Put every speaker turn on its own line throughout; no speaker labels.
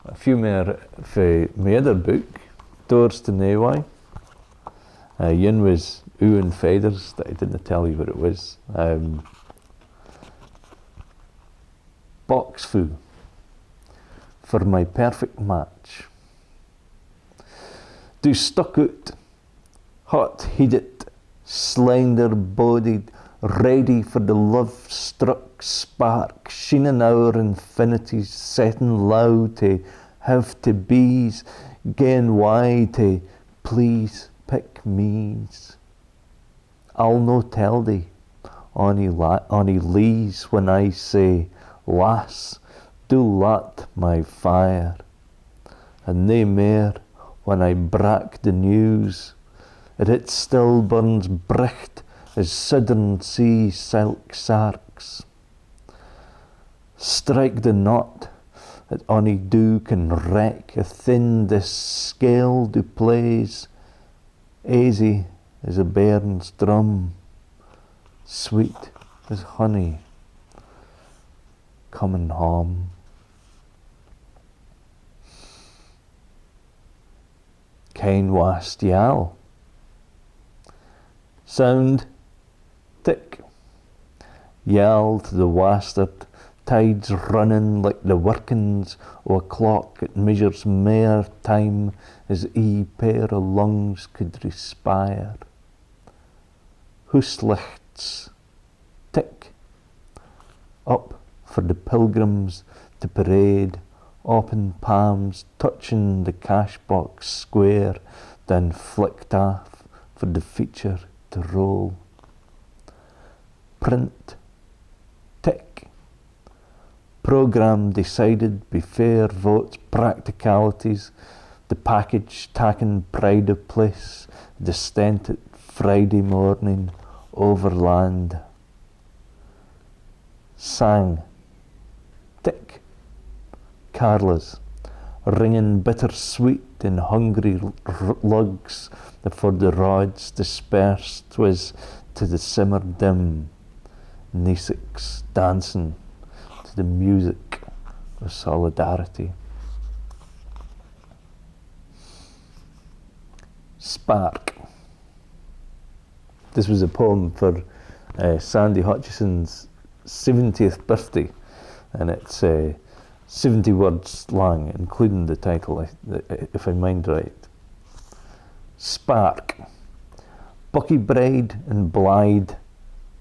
a few more for my other book, Doors to Naewye. One was Ooh and Feathers, that I didn't tell you what it was. Box Foo, for my perfect match. Do stuck out, hot-headed, slender-bodied, ready for the love-struck spark, shining our infinities, setting low to have to bees, gain wide to please pick me's. I'll no tell thee, ony lees, when I say, lass, do lat my fire, and nae mair when I brak the news, it still burns bricht as southern sea silk sarks. Strike the knot that ony dew can wreck, a thin this scale do plays, easy as a bairn's drum, sweet as honey coming home. Cain wast yell. Sound tick. Yell to the wastard, tides running like the workings o' a clock that measures mair time as e pair of lungs could respire. Hooslichts tick. Up for the pilgrims to parade, open palms touching the cash box square, then flicked off for the feature to roll. Print tick. Programme decided be fair votes, practicalities, the package tacking pride of place, the stented Friday morning overland. Sang tick. Carlas ringing bittersweet in hungry lugs, for the rods dispersed was to the simmer dim, Nesix dancing to the music of solidarity. Spark. This was a poem for Sandy Hutchison's 70th birthday, and it's 70 words long, including the title, if I mind right. Spark. Bucky Bride and Blythe,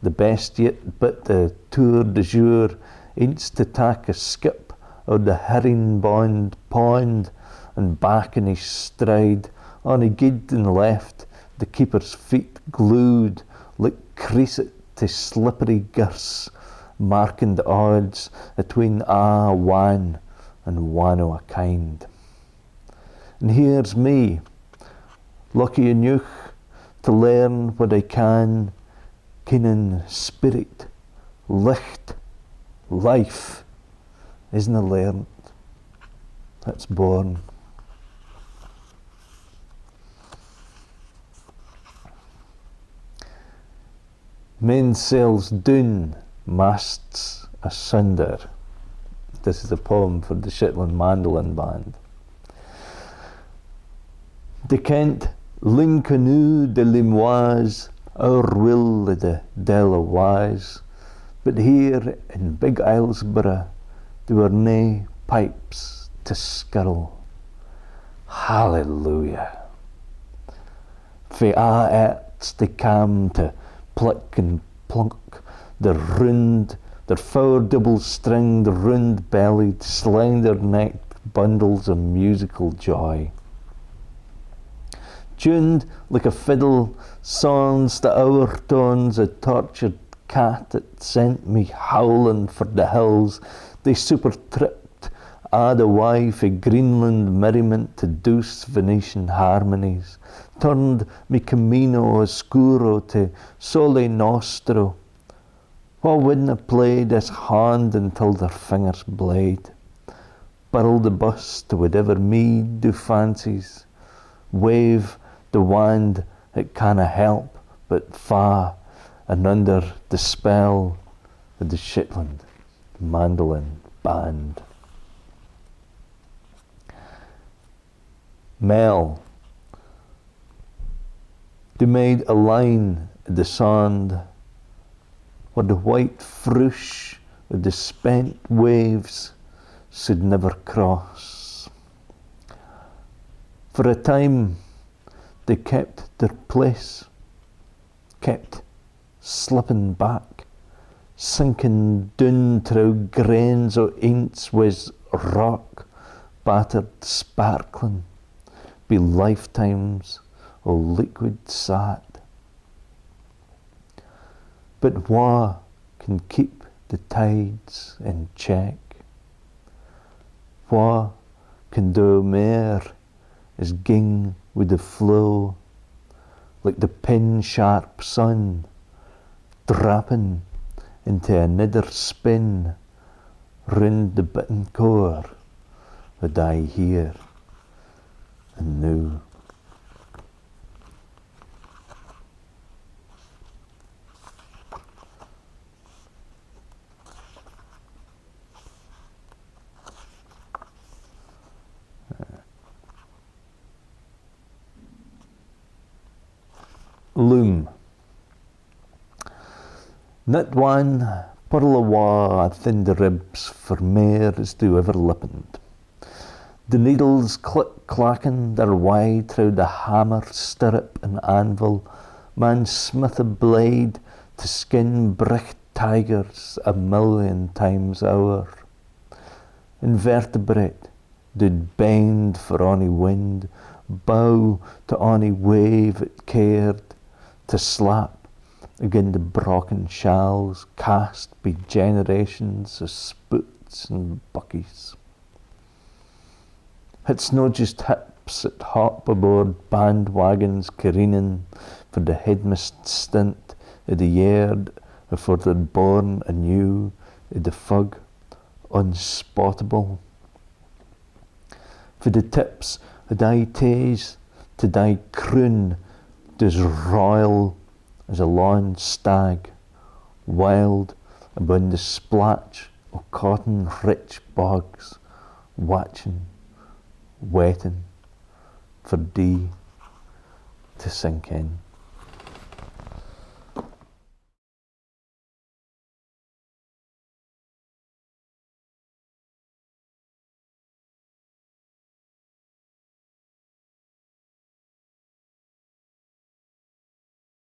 the best yet, but the tour de jour ain't to tack a skip o' the herring-bond pond and back in his stride, on he gid and left, the keeper's feet glued like creaset to slippery girths, marking the odds atween one and one o' a kind. And here's me, lucky enough to learn what I can, kennin' spirit, licht, life isna learned, it's born. Mainsails doon, masts asunder. This is a poem for the Shetland Mandolin Band. De Kent, Lincanoe de Limoise, our will de Delawise, but here in Big Islesborough there were nae pipes to skirl. Hallelujah. Fae a' erts they cam to pluck and plunk, their four double-stringed, round-bellied, slender-necked bundles of musical joy. Tuned like a fiddle, songs the hour tones a tortured cat that sent me howling for the hills, they super-tripped the wife of Greenland merriment to douce Venetian harmonies, turned mi camino oscuro to sole nostro. Wha wouldna play this hand until their fingers blade? Birl the bus to whatever mead do fancies, wave the wand it canna help but fa, and under the spell of the Shetland Mandolin Band. Mel, they made a line in the sand where the white frush of the spent waves should never cross. For a time they kept their place, kept slipping back, sinking down through grains o' aints was rock, battered sparkling, be lifetimes o' liquid sad. But wha can keep the tides in check? Wha can do mair as ging with the flow, like the pin-sharp sun, drapping into another spin round the bitten core that I hear and know. Loom. Not one pearl awa thin the ribs for mair as do ever lippend. The needles click-clacking their way through the hammer, stirrup and anvil, man smith a blade to skin bricht tigers a million times o'er. Invertebrate did bend for ony wind, bow to ony wave it cared, to slap again the broken shells cast by generations of spoots and buckies. It's no just hips that hop aboard bandwagons careening for the headmast stint of the yard afore they're born anew of the fug unspottable. For the tips of thy taes to thy croon does royal as a lawn stag, wild abund the splatch of cotton-rich bogs, watching, waiting for thee to sink in.